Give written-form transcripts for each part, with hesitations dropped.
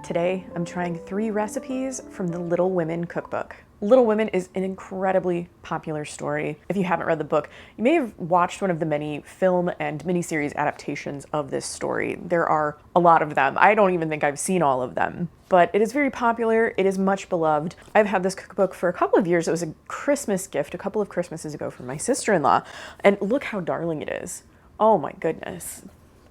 Today, I'm trying 3 recipes from the Little Women Cookbook. Little Women is an incredibly popular story. If you haven't read the book, you may have watched one of the many film and miniseries adaptations of this story. There are a lot of them. I don't even think I've seen all of them, but it is very popular. It is much beloved. I've had this cookbook for a couple of years. It was a Christmas gift a couple of Christmases ago from my sister-in-law, and look how darling it is. Oh my goodness.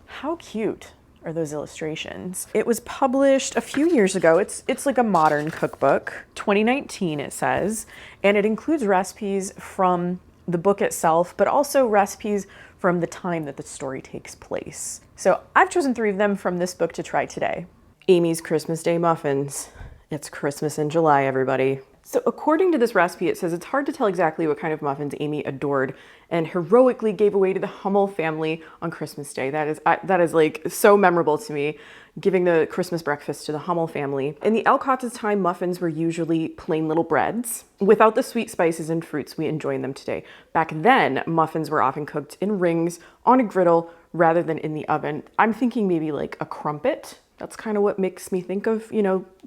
How cute are those illustrations? It was published a few years ago. It's like a modern cookbook, 2019 it says, and it includes recipes from the book itself, but also recipes from the time that the story takes place. So I've chosen 3 of them from this book to try today. Amy's Christmas Day muffins. It's Christmas in July, everybody. So according to this recipe, it says it's hard to tell exactly what kind of muffins Amy adored and heroically gave away to the Hummel family on Christmas Day. That is like so memorable to me, giving the Christmas breakfast to the Hummel family. In the Alcott's time, muffins were usually plain little breads without the sweet spices and fruits we enjoy in them today. Back then, muffins were often cooked in rings on a griddle rather than in the oven. I'm thinking maybe like a crumpet. That's kind of what makes me think of,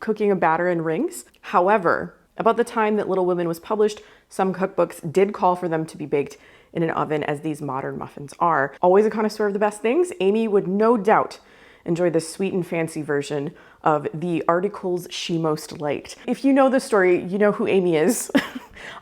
cooking a batter in rings. However, about the time that Little Women was published, some cookbooks did call for them to be baked in an oven, as these modern muffins are. Always a connoisseur of the best things, Amy would no doubt enjoy the sweet and fancy version of the articles she most liked. If you know the story, you know who Amy is.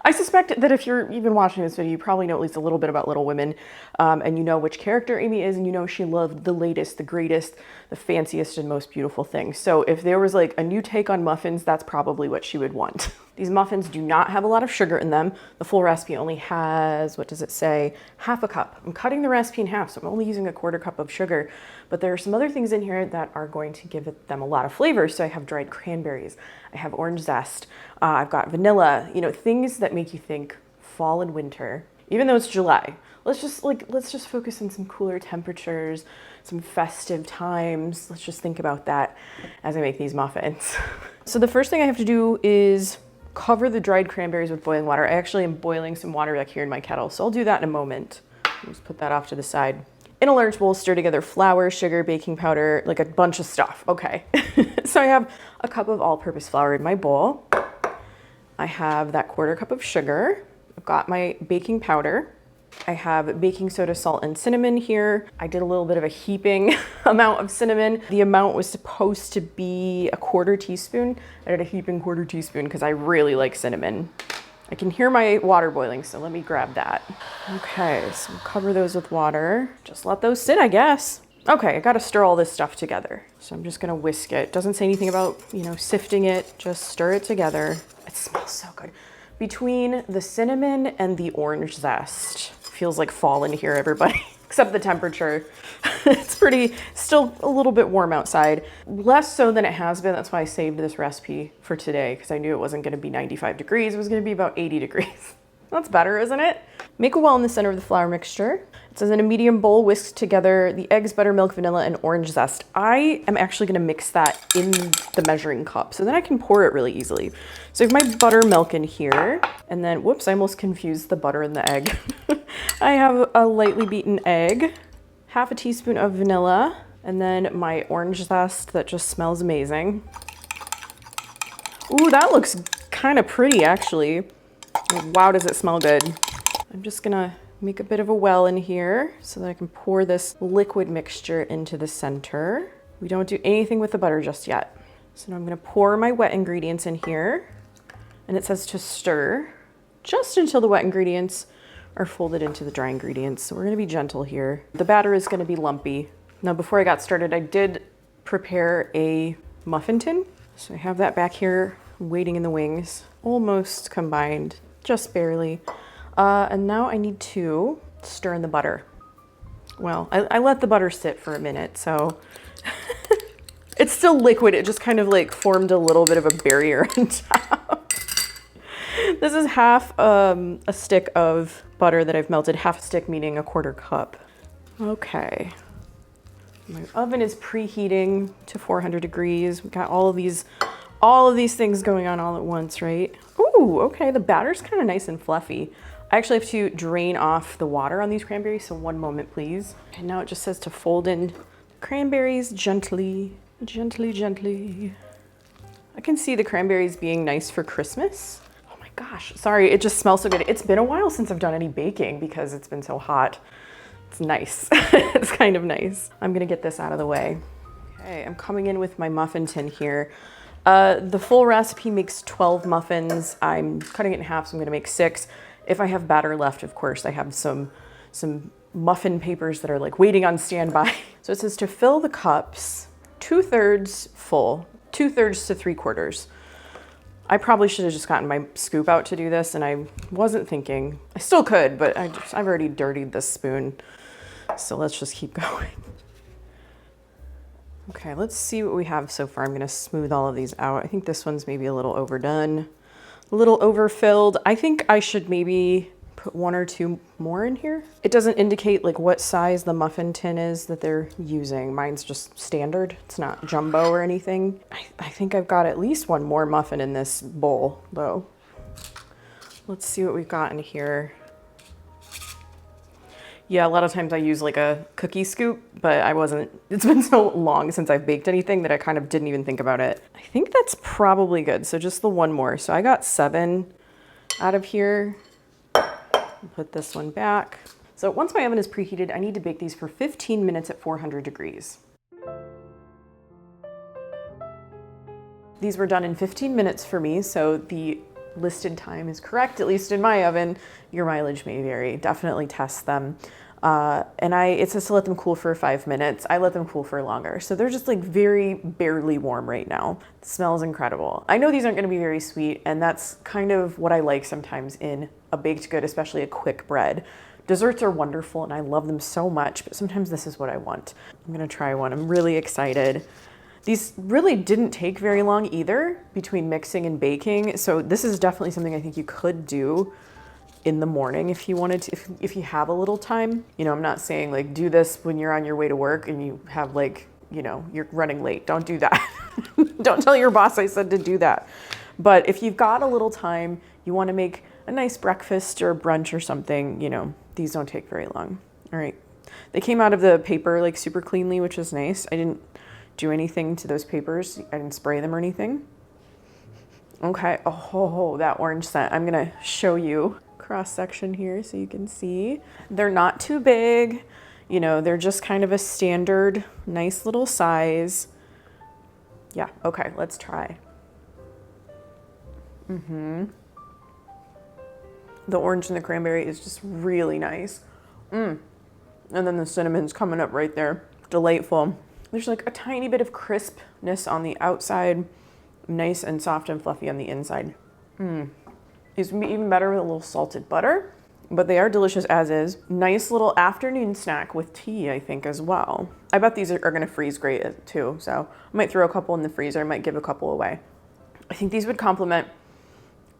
I suspect that if you're even watching this video, you probably know at least a little bit about Little Women, and you know which character Amy is, and you know she loved the latest, the greatest, the fanciest, and most beautiful things. So if there was like a new take on muffins, that's probably what she would want. These muffins do not have a lot of sugar in them. The full recipe only has, what does it say? Half a cup. I'm cutting the recipe in half, so I'm only using a 1/4 cup of sugar, but there are some other things in here that are going to give them a lot of flavor. So I have dried cranberries, I have orange zest, I've got vanilla, things that make you think fall and winter, even though it's July. Let's just focus on some cooler temperatures, some festive times. Let's just think about that as I make these muffins. So the first thing I have to do is cover the dried cranberries with boiling water. I actually am boiling some water back here in my kettle, so I'll do that in a moment. Just put that off to the side. In a large bowl, stir together flour, sugar, baking powder, like a bunch of stuff. Okay. So I have a cup of all-purpose flour in my bowl. I have that 1/4 cup of sugar. I've got my baking powder. I have baking soda, salt, and cinnamon here. I did a little bit of a heaping amount of cinnamon. The amount was supposed to be a 1/4 teaspoon. I did a heaping 1/4 teaspoon because I really like cinnamon. I can hear my water boiling, so let me grab that. Okay, so cover those with water. Just let those sit, I guess. Okay, I gotta stir all this stuff together. So I'm just gonna whisk it. Doesn't say anything about, sifting it, just stir it together. It smells so good. Between the cinnamon and the orange zest, feels like fall in here, everybody, except the temperature. It's still a little bit warm outside. Less so than it has been. That's why I saved this recipe for today, because I knew it wasn't gonna be 95 degrees. It was gonna be about 80 degrees. That's better, isn't it? Make a well in the center of the flour mixture. It says in a medium bowl, whisk together the eggs, buttermilk, vanilla, and orange zest. I am actually gonna mix that in the measuring cup, so then I can pour it really easily. So I have my buttermilk in here, and then, whoops, I almost confused the butter and the egg. I have a lightly beaten egg, 1/2 teaspoon of vanilla, and then my orange zest that just smells amazing. Ooh, that looks kind of pretty, actually. Wow, does it smell good. I'm just gonna make a bit of a well in here so that I can pour this liquid mixture into the center. We don't do anything with the butter just yet. So now I'm gonna pour my wet ingredients in here, and it says to stir just until the wet ingredients are folded into the dry ingredients. So we're gonna be gentle here. The batter is gonna be lumpy. Now, before I got started, I did prepare a muffin tin. So I have that back here waiting in the wings, almost combined, just barely. And now I need to stir in the butter. Well, I let the butter sit for a minute, so it's still liquid. It just kind of like formed a little bit of a barrier on top. This is half a stick of butter that I've melted, half a stick meaning a 1/4 cup. Okay. My oven is preheating to 400 degrees. We got all of these things going on all at once, right? Ooh, okay, the batter's kind of nice and fluffy. I actually have to drain off the water on these cranberries, so one moment, please. And now it just says to fold in the cranberries gently, gently, gently. I can see the cranberries being nice for Christmas. Oh my gosh, sorry, it just smells so good. It's been a while since I've done any baking because it's been so hot. It's nice. It's kind of nice. I'm gonna get this out of the way. Okay, I'm coming in with my muffin tin here. The full recipe makes 12 muffins. I'm cutting it in half, so I'm gonna make 6. If I have batter left, of course, I have some muffin papers that are like waiting on standby. So it says to fill the cups, 2/3 full, 2/3 to 3/4. I probably should have just gotten my scoop out to do this, and I wasn't thinking. I still could, but I've already dirtied this spoon. So let's just keep going. Okay, let's see what we have so far. I'm gonna smooth all of these out. I think this one's maybe a little overdone, a little overfilled. I think I should maybe put 1 or 2 more in here. It doesn't indicate like what size the muffin tin is that they're using. Mine's just standard. It's not jumbo or anything. I think I've got at least 1 more muffin in this bowl though. Let's see what we've got in here. Yeah, a lot of times I use like a cookie scoop, but it's been so long since I've baked anything that I kind of didn't even think about it. I think that's probably good. So just the 1 more. So I got 7 out of here. Put this one back. So once my oven is preheated, I need to bake these for 15 minutes at 400 degrees. These were done in 15 minutes for me, so the listed time is correct, at least in my oven. Your mileage may vary. Definitely test them. It says to let them cool for 5 minutes. I let them cool for longer. So they're just like very barely warm right now. It smells incredible. I know these aren't gonna be very sweet, and that's kind of what I like sometimes in a baked good, especially a quick bread. Desserts are wonderful and I love them so much, but sometimes this is what I want. I'm gonna try one. I'm really excited. These really didn't take very long either between mixing and baking. So this is definitely something I think you could do in the morning if you wanted to, if you have a little time. You know, I'm not saying like do this when you're on your way to work and you have like, you know, you're running late. Don't do that. Don't tell your boss I said to do that. But if you've got a little time, you want to make a nice breakfast or brunch or something, you know, these don't take very long. All right. They came out of the paper like super cleanly, which is nice. I didn't do anything to those papers. I didn't spray them or anything. Okay, oh, that orange scent. I'm gonna show you cross section here so you can see. They're not too big, you know, they're just kind of a standard, nice little size. Yeah, okay, let's try. The orange and the cranberry is just really nice. And then the cinnamon's coming up right there. Delightful. There's like a tiny bit of crispness on the outside, nice and soft and fluffy on the inside. These would be even better with a little salted butter, but they are delicious as is. Nice little afternoon snack with tea, I think, as well. I bet these are gonna freeze great too, so I might throw a couple in the freezer, I might give a couple away. I think these would complement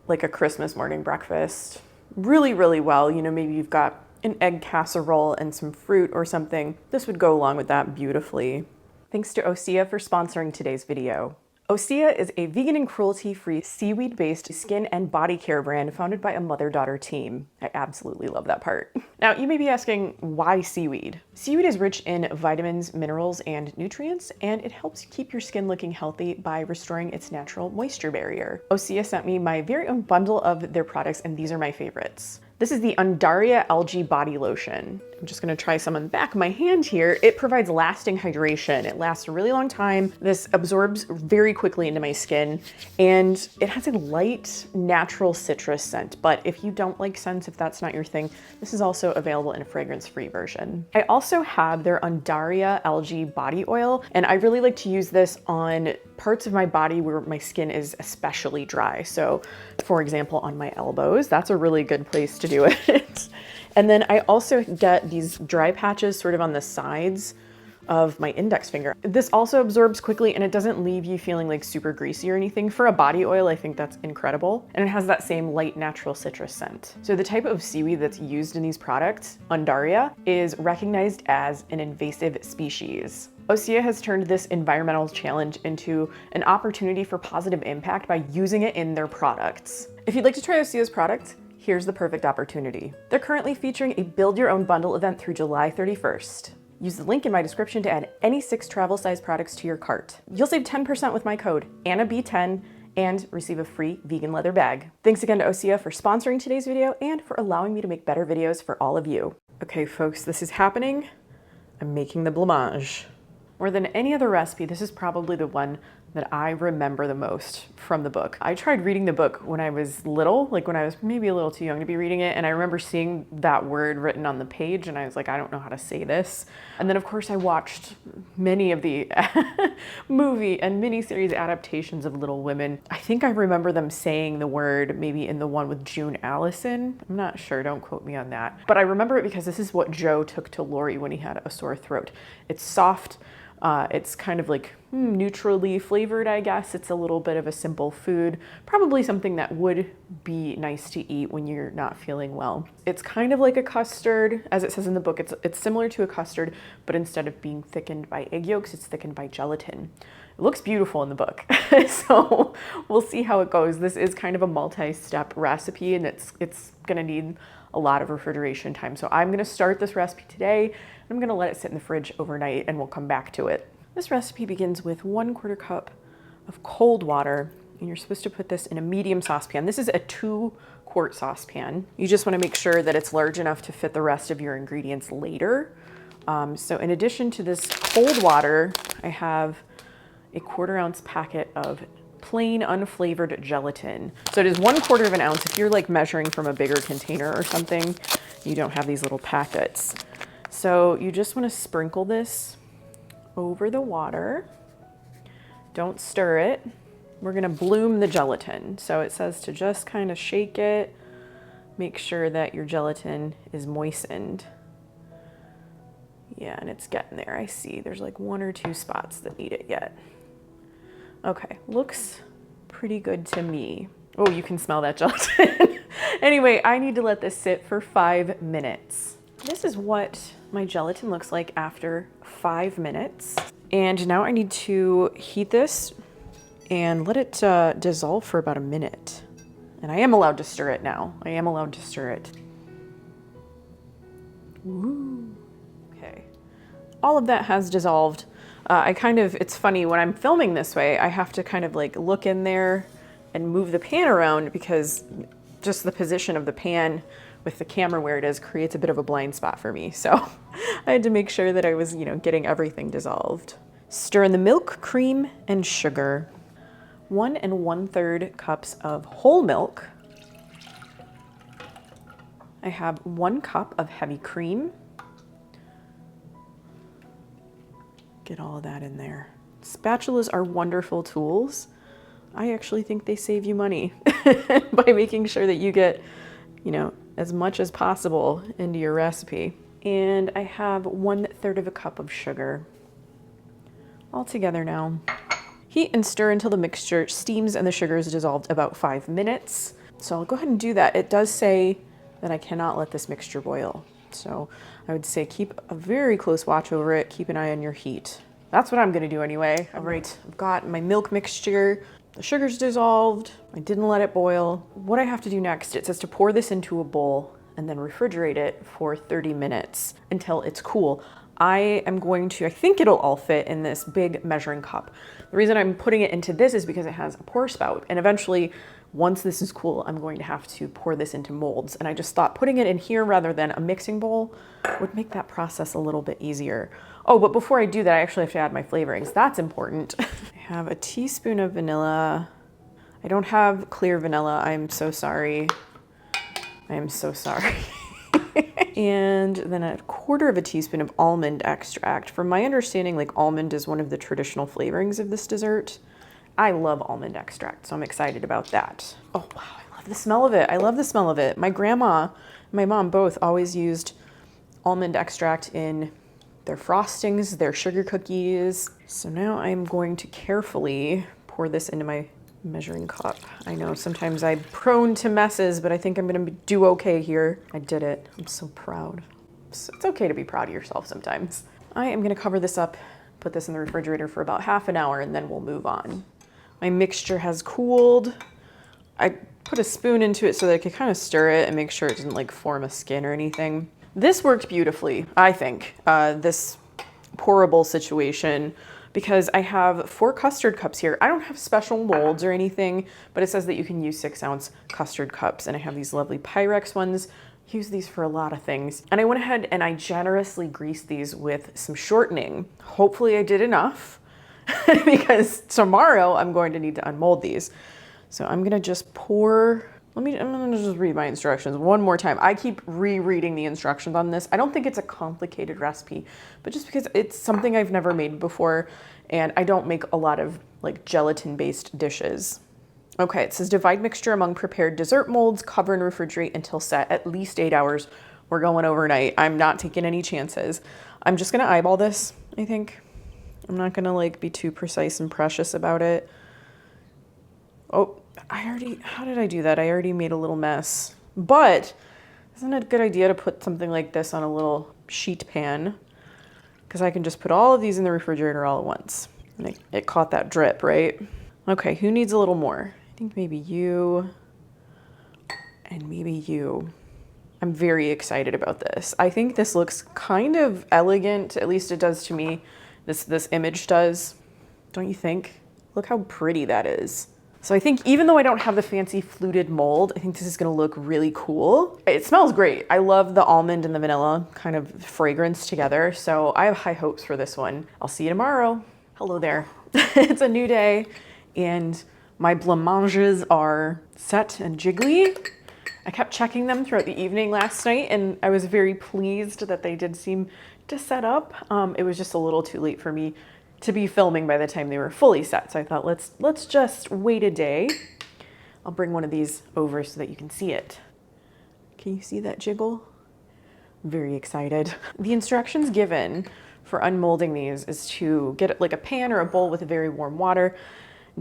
like a Christmas morning breakfast really, really well. You know, maybe you've got an egg casserole and some fruit or something. This would go along with that beautifully. Thanks to OSEA for sponsoring today's video. OSEA is a vegan and cruelty-free seaweed-based skin and body care brand founded by a mother-daughter team. I absolutely love that part. Now, you may be asking, why seaweed? Seaweed is rich in vitamins, minerals, and nutrients, and it helps keep your skin looking healthy by restoring its natural moisture barrier. OSEA sent me my very own bundle of their products, and these are my favorites. This is the Undaria Algae Body Lotion. I'm just gonna try some on the back of my hand here. It provides lasting hydration. It lasts a really long time. This absorbs very quickly into my skin, and it has a light, natural citrus scent. But if you don't like scents, if that's not your thing, this is also available in a fragrance-free version. I also have their Undaria Algae Body Oil, and I really like to use this on parts of my body where my skin is especially dry. So for example, on my elbows, that's a really good place to do it. And then I also get these dry patches sort of on the sides of my index finger. This also absorbs quickly and it doesn't leave you feeling like super greasy or anything. For a body oil, I think that's incredible. And it has that same light natural citrus scent. So the type of seaweed that's used in these products, Undaria, is recognized as an invasive species. OSEA has turned this environmental challenge into an opportunity for positive impact by using it in their products. If you'd like to try OSEA's products, here's the perfect opportunity. They're currently featuring a build your own bundle event through July 31st. Use the link in my description to add any 6 travel size products to your cart. You'll save 10% with my code ANNAB10 and receive a free vegan leather bag. Thanks again to OSEA for sponsoring today's video and for allowing me to make better videos for all of you. Okay folks, this is happening. I'm making the blanc-mange. More than any other recipe, this is probably the one that I remember the most from the book. I tried reading the book when I was little, like when I was maybe a little too young to be reading it, and I remember seeing that word written on the page and I was like, I don't know how to say this. And then of course I watched many of the movie and miniseries adaptations of Little Women. I think I remember them saying the word maybe in the one with June Allison. I'm not sure, don't quote me on that. But I remember it because this is what Joe took to Lori when he had a sore throat. It's soft. It's kind of like neutrally flavored, I guess. It's a little bit of a simple food, probably something that would be nice to eat when you're not feeling well. It's kind of like a custard, as it says in the book. It's similar to a custard, but instead of being thickened by egg yolks, it's thickened by gelatin. It looks beautiful in the book, so we'll see how it goes. This is kind of a multi-step recipe, and it's gonna need a lot of refrigeration time. So I'm gonna start this recipe today, and I'm gonna let it sit in the fridge overnight, and we'll come back to it. This recipe begins with 1/4 cup of cold water, and you're supposed to put this in a medium saucepan. This is a 2-quart saucepan. You just wanna make sure that it's large enough to fit the rest of your ingredients later. So in addition to this cold water, I have a 1/4 ounce packet of plain unflavored gelatin. So it is 1/4 of an ounce. If you're like measuring from a bigger container or something, you don't have these little packets. So you just want to sprinkle this over the water. Don't stir it. We're gonna bloom the gelatin. So it says to just kind of shake it, make sure that your gelatin is moistened. Yeah, and it's getting there. I see there's like 1 or 2 spots that need it yet. Okay, looks pretty good to me. Oh, you can smell that gelatin. Anyway, I need to let this sit for 5 minutes. This is what my gelatin looks like after 5 minutes. And now I need to heat this and let it dissolve for about a minute. And I am allowed to stir it now. I am allowed to stir it. Ooh. Okay, all of that has dissolved. It's funny, when I'm filming this way, I have to kind of like look in there and move the pan around because just the position of the pan with the camera where it is creates a bit of a blind spot for me. So I had to make sure that I was, getting everything dissolved. Stir in the milk, cream, and sugar. 1 1/3 cups of whole milk. I have 1 cup of heavy cream. Get all of that in there. Spatulas are wonderful tools. I actually think they save you money by making sure that you get, as much as possible into your recipe. And I have 1/3 cup of sugar. All together now. Heat and stir until the mixture steams and the sugar is dissolved about 5 minutes. So I'll go ahead and do that. It does say that I cannot let this mixture boil. So I would say keep a very close watch over it. Keep an eye on your heat. That's what I'm gonna do anyway. All right, I've got my milk mixture. The sugar's dissolved. I didn't let it boil. What I have to do next, it says to pour this into a bowl and then refrigerate it for 30 minutes until it's cool. I think it'll all fit in this big measuring cup. The reason I'm putting it into this is because it has a pour spout, and eventually, once this is cool, I'm going to have to pour this into molds. And I just thought putting it in here rather than a mixing bowl would make that process a little bit easier. Oh, but before I do that, I actually have to add my flavorings. That's important. I have a teaspoon of vanilla. I don't have clear vanilla. I'm so sorry. I am so sorry. And then 1/4 teaspoon of almond extract. From my understanding, like almond is one of the traditional flavorings of this dessert. I love almond extract, so I'm excited about that. Oh wow, I love the smell of it. I love the smell of it. My grandma and my mom both always used almond extract in their frostings, their sugar cookies. So now I'm going to carefully pour this into my measuring cup. I know sometimes I'm prone to messes, but I think I'm gonna do okay here. I did it. I'm so proud. It's okay to be proud of yourself sometimes. I am gonna cover this up, put this in the refrigerator for about half an hour, and then we'll move on. My mixture has cooled. I put a spoon into it so that I could kind of stir it and make sure it didn't like form a skin or anything. This worked beautifully, I think. This pourable situation because I have 4 custard cups here. I don't have special molds or anything, but it says that you can use 6-ounce custard cups, and I have these lovely Pyrex ones. Use these for a lot of things. And I went ahead and I generously greased these with some shortening. Hopefully I did enough because tomorrow I'm going to need to unmold these. So I'm gonna just pour, I'm gonna just read my instructions one more time. I keep rereading the instructions on this. I don't think it's a complicated recipe, but just because it's something I've never made before and I don't make a lot of like gelatin-based dishes. Okay, it says divide mixture among prepared dessert molds, cover and refrigerate until set, at least 8 hours. We're going overnight. I'm not taking any chances. I'm just gonna eyeball this, I think. I'm not gonna like be too precise and precious about it. Oh, how did I do that? I already made a little mess. But isn't it a good idea to put something like this on a little sheet pan? Because I can just put all of these in the refrigerator all at once. And it caught that drip, right? Okay, who needs a little more? I think maybe you and maybe you. I'm very excited about this. I think this looks kind of elegant, at least it does to me. This image does, don't you think? Look how pretty that is. So I think even though I don't have the fancy fluted mold, I think this is gonna look really cool. It smells great. I love the almond and the vanilla kind of fragrance together. So I have high hopes for this one. I'll see you tomorrow. Hello there. It's a new day and my Blanc-Manges are set and jiggly. I kept checking them throughout the evening last night and I was very pleased that they did seem to set up. It was just a little too late for me to be filming by the time they were fully set. So I thought, let's just wait a day. I'll bring one of these over so that you can see it. Can you see that jiggle? Very excited. The instructions given for unmolding these is to get like a pan or a bowl with very warm water,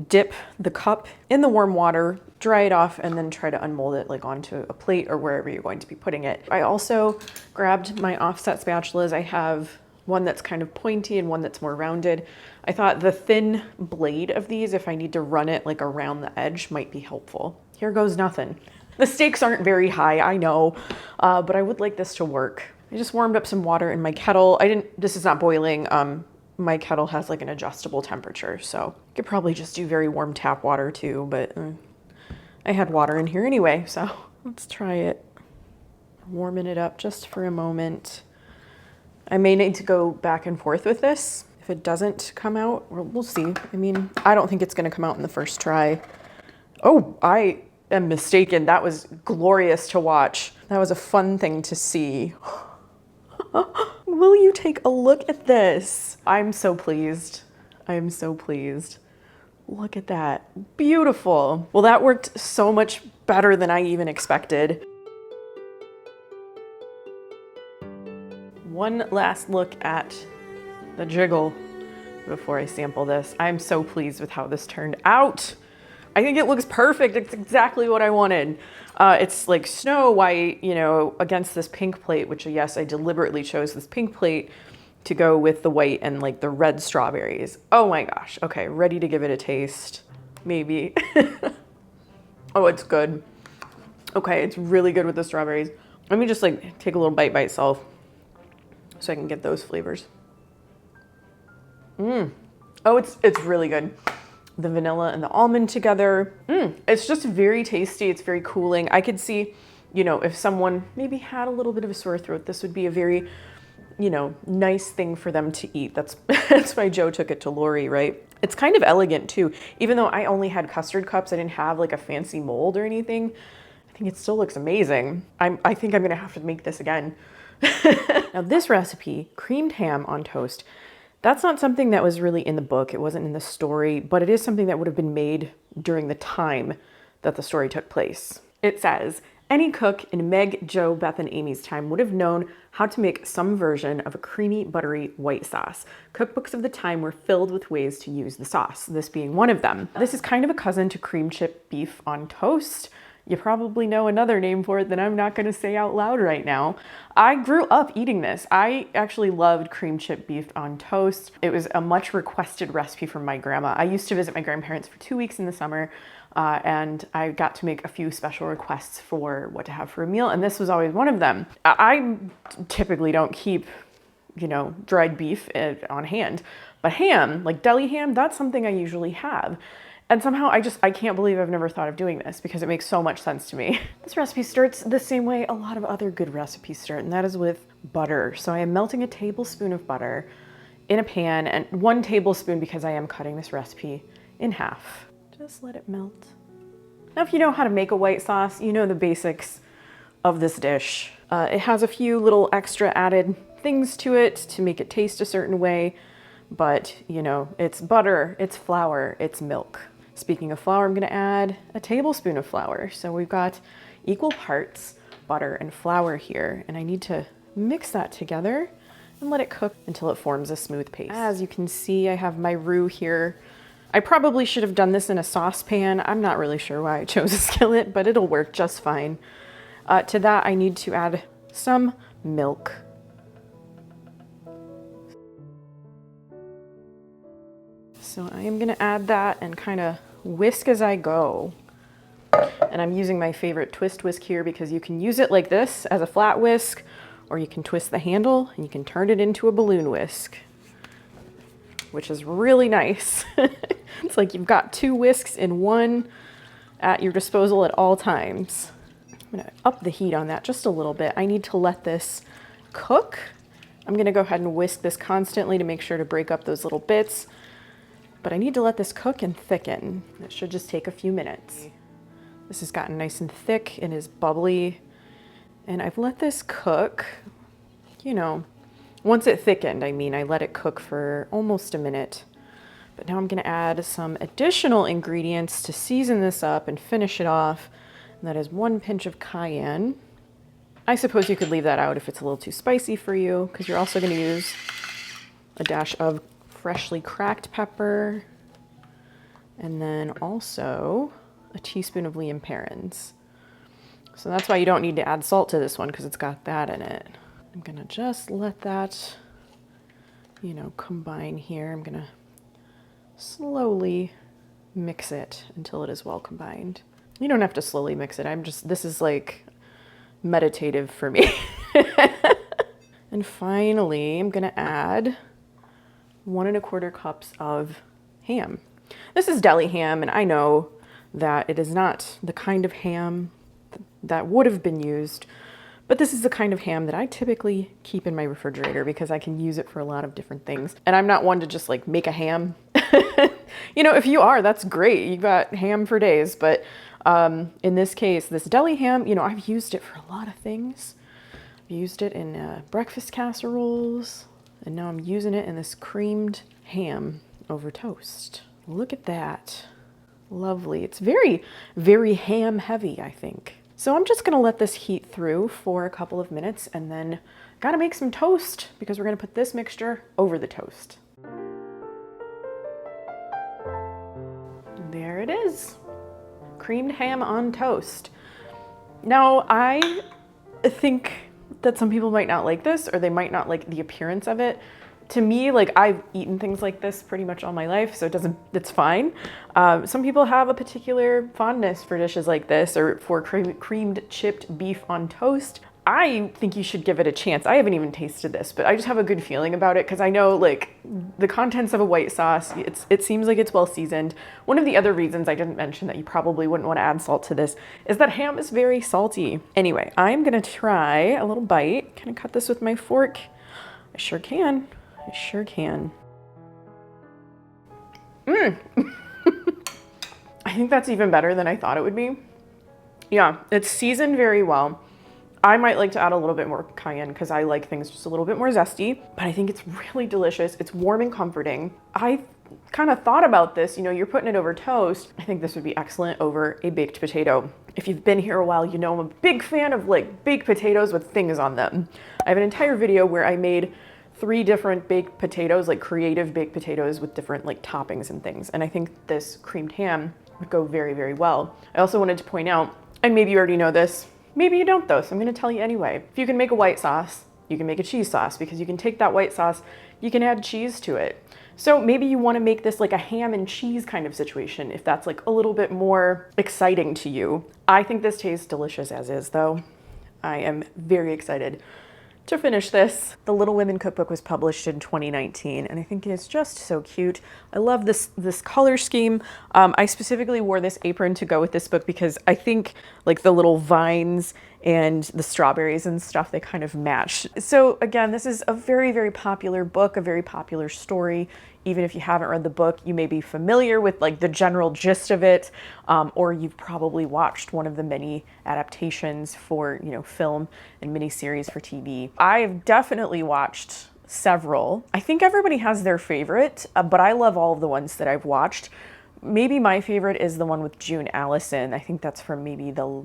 dip the cup in the warm water, dry it off, and then try to unmold it like onto a plate or wherever you're going to be putting it. I also grabbed my offset spatulas. I have one that's kind of pointy and one that's more rounded. I thought the thin blade of these, if I need to run it like around the edge, might be helpful. Here goes nothing. The stakes aren't very high, I know, but I would like this to work. I just warmed up some water in my kettle. This is not boiling. My kettle has like an adjustable temperature, so I could probably just do very warm tap water too, but I had water in here anyway, so let's try it. Warming it up just for a moment. I may need to go back and forth with this. If it doesn't come out, we'll see. I mean, I don't think it's gonna come out in the first try. Oh, I am mistaken. That was glorious to watch. That was a fun thing to see. Will you take a look at this? I'm so pleased. I am so pleased. Look at that. Beautiful. Well, that worked so much better than I even expected. One last look at the jiggle before I sample this. I'm so pleased with how this turned out. I think it looks perfect. It's exactly what I wanted. It's like snow white, you know, against this pink plate, which yes, I deliberately chose this pink plate to go with the white and like the red strawberries. Oh my gosh. Okay, ready to give it a taste. Maybe. Oh, it's good. Okay, it's really good with the strawberries. Let me just like take a little bite by itself so I can get those flavors. Oh, it's really good. The vanilla and the almond together. It's just very tasty. It's very cooling. I could see, you know, if someone maybe had a little bit of a sore throat, this would be a very, you know, nice thing for them to eat. That's why Joe took it to Lori, right? It's kind of elegant too. Even though I only had custard cups, I didn't have like a fancy mold or anything. I think it still looks amazing. I think I'm gonna have to make this again. Now this recipe, creamed ham on toast, that's not something that was really in the book. It wasn't in the story, but it is something that would have been made during the time that the story took place. It says, any cook in Meg, Joe, Beth, and Amy's time would have known how to make some version of a creamy, buttery white sauce. Cookbooks of the time were filled with ways to use the sauce, this being one of them. This is kind of a cousin to cream chip beef on toast. You probably know another name for it that I'm not gonna say out loud right now. I grew up eating this. I actually loved cream chip beef on toast. It was a much requested recipe from my grandma. I used to visit my grandparents for 2 weeks in the summer, and I got to make a few special requests for what to have for a meal, and this was always one of them. I typically don't keep you know, dried beef on hand. But ham, like deli ham, that's something I usually have. And somehow I can't believe I've never thought of doing this because it makes so much sense to me. This recipe starts the same way a lot of other good recipes start, and that is with butter. So I am melting a tablespoon of butter in a pan, and 1 tablespoon because I am cutting this recipe in half. Just let it melt. Now, if you know how to make a white sauce, you know the basics of this dish. It has a few little extra added things to it to make it taste a certain way, but you know, it's butter, it's flour, it's milk. Speaking of flour, I'm gonna add a tablespoon of flour. So we've got equal parts butter and flour here, and I need to mix that together and let it cook until it forms a smooth paste. As you can see, I have my roux here. I probably should have done this in a saucepan. I'm not really sure why I chose a skillet, but it'll work just fine. To that, I need to add some milk. So I am gonna add that and kind of whisk as I go. And I'm using my favorite twist whisk here because you can use it like this as a flat whisk, or you can twist the handle and you can turn it into a balloon whisk, which is really nice. It's like you've got 2 whisks in one at your disposal at all times. I'm gonna up the heat on that just a little bit. I need to let this cook. I'm gonna go ahead and whisk this constantly to make sure to break up those little bits. But I need to let this cook and thicken. It should just take a few minutes. This has gotten nice and thick and is bubbly. And I've let this cook, you know, once it thickened, I mean, I let it cook for almost a minute. But now I'm gonna add some additional ingredients to season this up and finish it off. And that is 1 pinch of cayenne. I suppose you could leave that out if it's a little too spicy for you, because you're also gonna use a dash of freshly cracked pepper, and then also a teaspoon of Liam Perrins. So that's why you don't need to add salt to this one, because it's got that in it. I'm gonna just let that, you know, combine here. I'm gonna slowly mix it until it is well combined. You don't have to slowly mix it. This is like meditative for me. And finally, I'm gonna add 1 1/4 cups of ham. This is deli ham, and I know that it is not the kind of ham that would have been used, but this is the kind of ham that I typically keep in my refrigerator because I can use it for a lot of different things. And I'm not one to just like make a ham. You know, if you are, that's great. You got ham for days. But in this case, this deli ham, you know, I've used it for a lot of things. I've used it in breakfast casseroles. And now I'm using it in this creamed ham over toast. Look at that. Lovely. It's very, very ham heavy, I think. So I'm just gonna let this heat through for a couple of minutes, and then gotta make some toast because we're gonna put this mixture over the toast. There it is. Creamed ham on toast. Now, I think that some people might not like this, or they might not like the appearance of it. To me, like, I've eaten things like this pretty much all my life, so it's fine. Some people have a particular fondness for dishes like this, or for creamed chipped beef on toast. I think you should give it a chance. I haven't even tasted this, but I just have a good feeling about it because I know, like, the contents of a white sauce, it seems like it's well seasoned. One of the other reasons I didn't mention that you probably wouldn't want to add salt to this is that ham is very salty. Anyway, I'm gonna try a little bite. Can I cut this with my fork? I sure can. I sure can. I think that's even better than I thought it would be. Yeah, it's seasoned very well. I might like to add a little bit more cayenne because I like things just a little bit more zesty, but I think it's really delicious. It's warm and comforting. I kind of thought about this, you know, you're putting it over toast. I think this would be excellent over a baked potato. If you've been here a while, you know I'm a big fan of like baked potatoes with things on them. I have an entire video where I made 3 different baked potatoes, like creative baked potatoes with different like toppings and things. And I think this creamed ham would go very, very well. I also wanted to point out, and maybe you already know this, maybe you don't though, so I'm gonna tell you anyway. If you can make a white sauce, you can make a cheese sauce because you can take that white sauce, you can add cheese to it. So maybe you wanna make this like a ham and cheese kind of situation if that's like a little bit more exciting to you. I think this tastes delicious as is though. I am very excited to finish this. The Little Women Cookbook was published in 2019, and I think it's just so cute. I love this color scheme. I specifically wore this apron to go with this book because I think like the little vines and the strawberries and stuff, they kind of match. So again, this is a very, very popular book, a very popular story. Even if you haven't read the book, you may be familiar with like the general gist of it, or you've probably watched one of the many adaptations for, you know, film and miniseries for TV. I've definitely watched several. I think everybody has their favorite, but I love all of the ones that I've watched. Maybe my favorite is the one with June Allison. I think that's from maybe the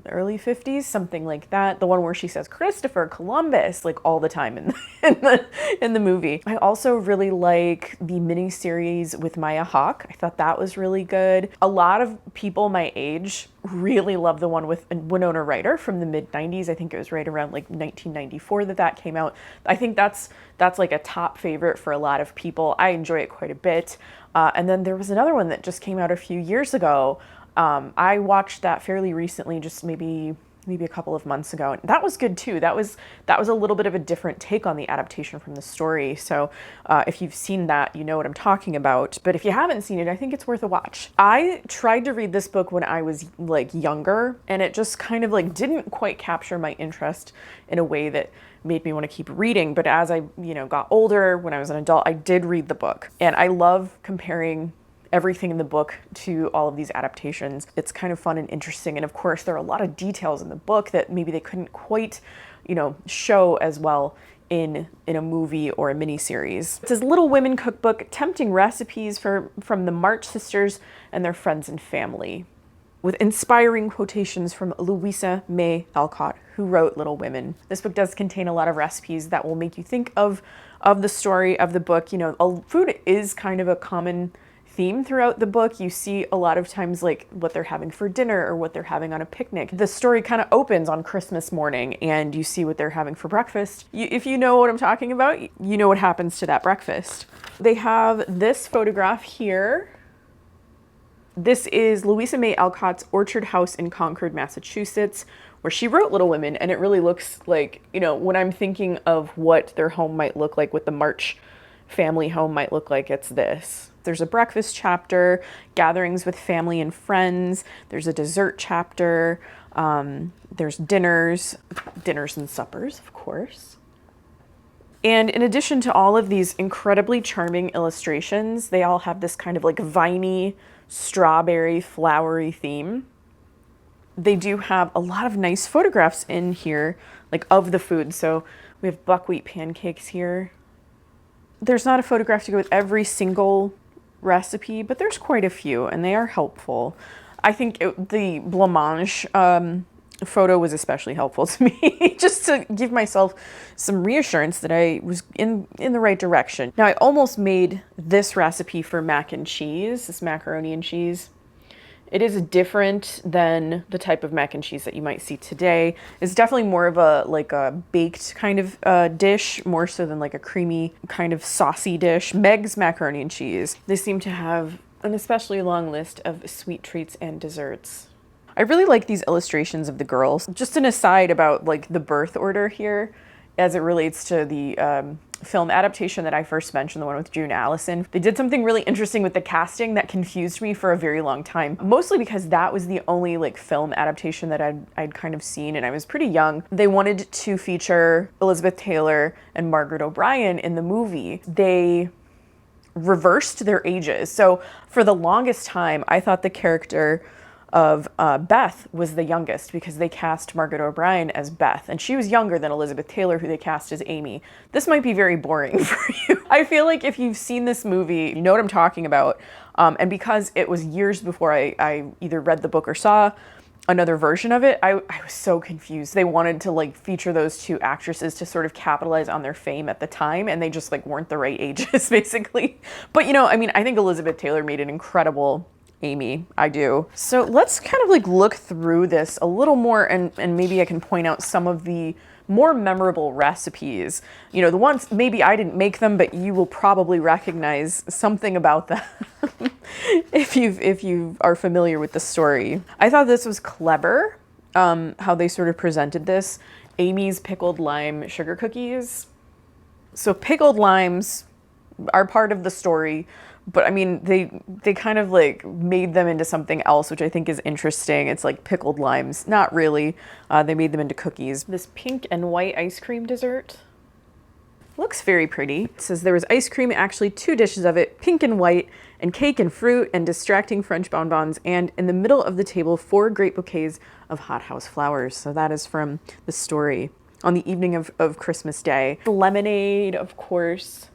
early 50s, something like that. The one where she says Christopher Columbus like all the time in the movie. I also really like the miniseries with Maya Hawke. I thought that was really good. A lot of people my age really love the one with Winona Ryder from the mid-90s. I think it was right around like 1994 that came out. I think that's like a top favorite for a lot of people. I enjoy it quite a bit. And then there was another one that just came out a few years ago. I watched that fairly recently, just maybe a couple of months ago. And that was good too. That was a little bit of a different take on the adaptation from the story. So if you've seen that, you know what I'm talking about. But if you haven't seen it, I think it's worth a watch. I tried to read this book when I was like younger, and it just kind of like didn't quite capture my interest in a way that made me want to keep reading. But as I, you know, got older, when I was an adult, I did read the book. And I love comparing everything in the book to all of these adaptations. It's kind of fun and interesting. And of course, there are a lot of details in the book that maybe they couldn't quite, you know, show as well in a movie or a miniseries. It says Little Women Cookbook, tempting recipes from the March sisters and their friends and family, with inspiring quotations from Louisa May Alcott, who wrote Little Women. This book does contain a lot of recipes that will make you think of the story of the book. You know, food is kind of a common theme throughout the book. You see a lot of times like what they're having for dinner or what they're having on a picnic. The story kind of opens on Christmas morning and you see what they're having for breakfast. If you know what I'm talking about, you know what happens to that breakfast. They have this photograph here. This is Louisa May Alcott's orchard house in Concord, Massachusetts, where she wrote Little Women, and it really looks like, you know, when I'm thinking of what their home might look like, what the March family home might look like, it's this. There's a breakfast chapter, gatherings with family and friends. There's a dessert chapter. There's dinners and suppers, of course. And in addition to all of these incredibly charming illustrations, they all have this kind of like viney, strawberry, flowery theme. They do have a lot of nice photographs in here, like of the food. So we have buckwheat pancakes here. There's not a photograph to go with every single recipe, but there's quite a few and they are helpful. I think the Blanc-Mange photo was especially helpful to me just to give myself some reassurance that I was in the right direction. Now I almost made this recipe for mac and cheese, this macaroni and cheese. It is different than the type of mac and cheese that you might see today. It's definitely more of a baked kind of dish, more so than like a creamy kind of saucy dish. Meg's macaroni and cheese. They seem to have an especially long list of sweet treats and desserts. I really like these illustrations of the girls. Just an aside about like the birth order here as it relates to the film adaptation that I first mentioned, the one with June Allison. They did something really interesting with the casting that confused me for a very long time, mostly because that was the only like film adaptation that I'd kind of seen, and I was pretty young. They wanted to feature Elizabeth Taylor and Margaret O'Brien in the movie. They reversed their ages. So for the longest time, I thought the character of Beth was the youngest because they cast Margaret O'Brien as Beth, and she was younger than Elizabeth Taylor, who they cast as Amy. This might be very boring for you. I feel like if you've seen this movie, you know what I'm talking about. And because it was years before I either read the book or saw another version of it, I was so confused. They wanted to like feature those two actresses to sort of capitalize on their fame at the time, and they just like weren't the right ages, basically. But you know, I mean, I think Elizabeth Taylor made an incredible Amy. I do. So let's kind of like look through this a little more, and maybe I can point out some of the more memorable recipes. You know, the ones maybe I didn't make them, but you will probably recognize something about them if you are familiar with the story. I thought this was clever, how they sort of presented this. Amy's pickled lime sugar cookies. So pickled limes are part of the story, but I mean, they kind of like made them into something else, which I think is interesting. It's like pickled limes. Not really. They made them into cookies. This pink and white ice cream dessert looks very pretty. It says there was ice cream, actually 2 dishes of it, pink and white, and cake and fruit and distracting French bonbons, and in the middle of the table 4 great bouquets of hothouse flowers. So that is from the story on the evening of Christmas Day. Lemonade, of course.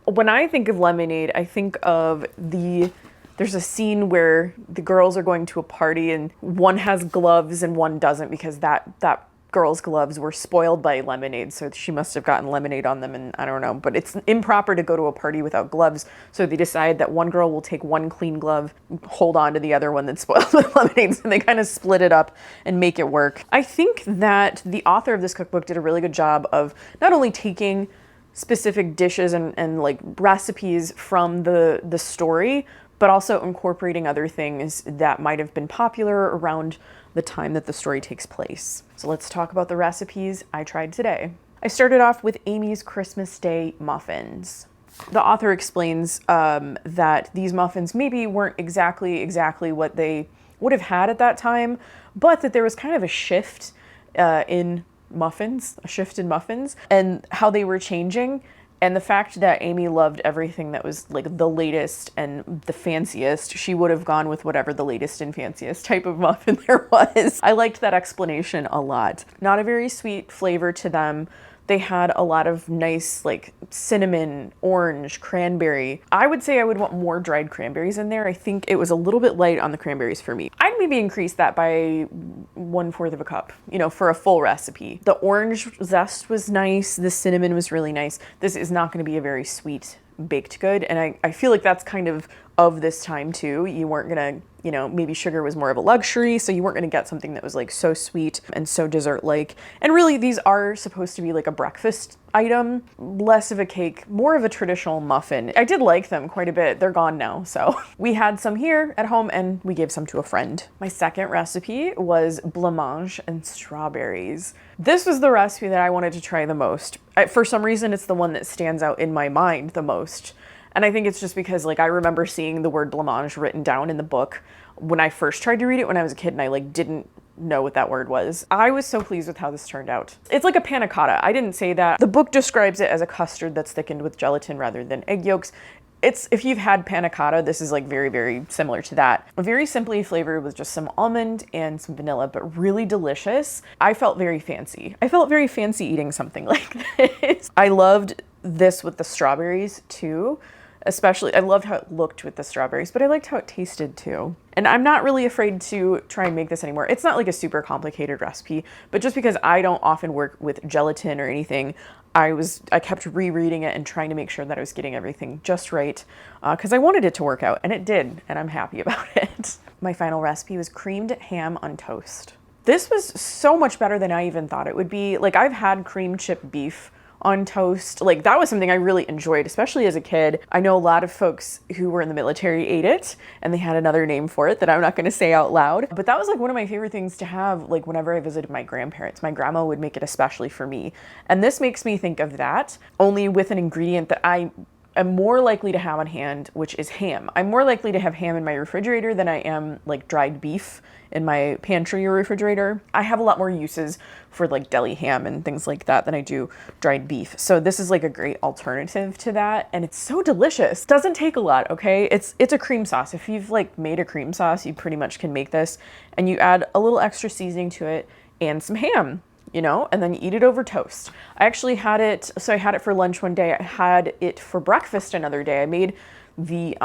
When I think of lemonade, I think of there's a scene where the girls are going to a party and one has gloves and one doesn't because that girl's gloves were spoiled by lemonade, so she must have gotten lemonade on them, and I don't know, but it's improper to go to a party without gloves, so they decide that one girl will take one clean glove, hold on to the other one that's spoiled with lemonade, so they kind of split it up and make it work. I think that the author of this cookbook did a really good job of not only taking specific dishes and like recipes from the story, but also incorporating other things that might have been popular around the time that the story takes place. So let's talk about the recipes I tried today. I started off with Amy's Christmas Day muffins. The author explains that these muffins maybe weren't exactly what they would have had at that time, but that there was kind of a shift in muffins, and how they were changing. And the fact that Amy loved everything that was like the latest and the fanciest, she would have gone with whatever the latest and fanciest type of muffin there was. I liked that explanation a lot. Not a very sweet flavor to them. They had a lot of nice like cinnamon, orange, cranberry. I would say I would want more dried cranberries in there. I think it was a little bit light on the cranberries for me. I'd maybe increase that by 1/4 of a cup, you know, for a full recipe. The orange zest was nice. The cinnamon was really nice. This is not going to be a very sweet baked good, and I feel like that's kind of this time too. You weren't gonna, you know, maybe sugar was more of a luxury, so you weren't gonna get something that was like so sweet and so dessert-like. And really, these are supposed to be like a breakfast item, less of a cake, more of a traditional muffin. I did like them quite a bit. They're gone now, so we had some here at home and we gave some to a friend. My second recipe was Blanc-Mange and Strawberries. This was the recipe that I wanted to try the most. For some reason, it's the one that stands out in my mind the most. And I think it's just because like I remember seeing the word blancmange written down in the book when I first tried to read it when I was a kid, and I like didn't know what that word was. I was so pleased with how this turned out. It's like a panna cotta. I didn't say that. The book describes it as a custard that's thickened with gelatin rather than egg yolks. If you've had panna cotta, this is like very, very similar to that. Very simply flavored with just some almond and some vanilla, but really delicious. I felt very fancy. I felt very fancy eating something like this. I loved this with the strawberries too. Especially, I loved how it looked with the strawberries, but I liked how it tasted too. And I'm not really afraid to try and make this anymore. It's not like a super complicated recipe, but just because I don't often work with gelatin or anything, I kept rereading it and trying to make sure that I was getting everything just right, because I wanted it to work out, and it did, and I'm happy about it. My final recipe was creamed ham on toast. This was so much better than I even thought it would be. Like, I've had cream chip beef on toast. Like, that was something I really enjoyed, especially as a kid. I know a lot of folks who were in the military ate it, and they had another name for it that I'm not going to say out loud. But that was like one of my favorite things to have, like whenever I visited my grandparents. My grandma would make it especially for me. And this makes me think of that, only with an ingredient that I am more likely to have on hand, which is ham. I'm more likely to have ham in my refrigerator than I am like dried beef in my pantry or refrigerator. I have a lot more uses for like deli ham and things like that than I do dried beef. So this is like a great alternative to that, and it's so delicious. Doesn't take a lot, okay? It's a cream sauce. If you've like made a cream sauce, you pretty much can make this, and you add a little extra seasoning to it and some ham, you know, and then you eat it over toast. I actually had it, so I had it for lunch one day. I had it for breakfast another day. I made the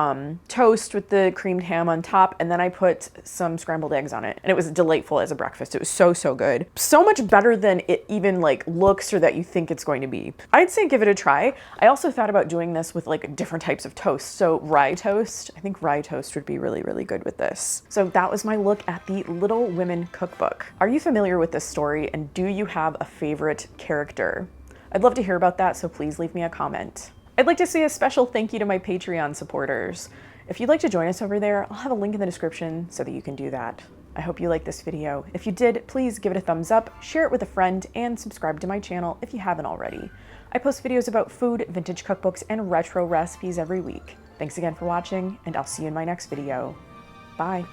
toast with the creamed ham on top, and then I put some scrambled eggs on it, and it was delightful as a breakfast. It was so, so good. So much better than it even like looks or that you think it's going to be. I'd say give it a try. I also thought about doing this with like different types of toast. So rye toast, I think rye toast would be really, really good with this. So that was my look at the Little Women Cookbook. Are you familiar with this story, and do you have a favorite character? I'd love to hear about that, so please leave me a comment. I'd like to say a special thank you to my Patreon supporters. If you'd like to join us over there, I'll have a link in the description so that you can do that. I hope you liked this video. If you did, please give it a thumbs up, share it with a friend, and subscribe to my channel if you haven't already. I post videos about food, vintage cookbooks, and retro recipes every week. Thanks again for watching, and I'll see you in my next video. Bye.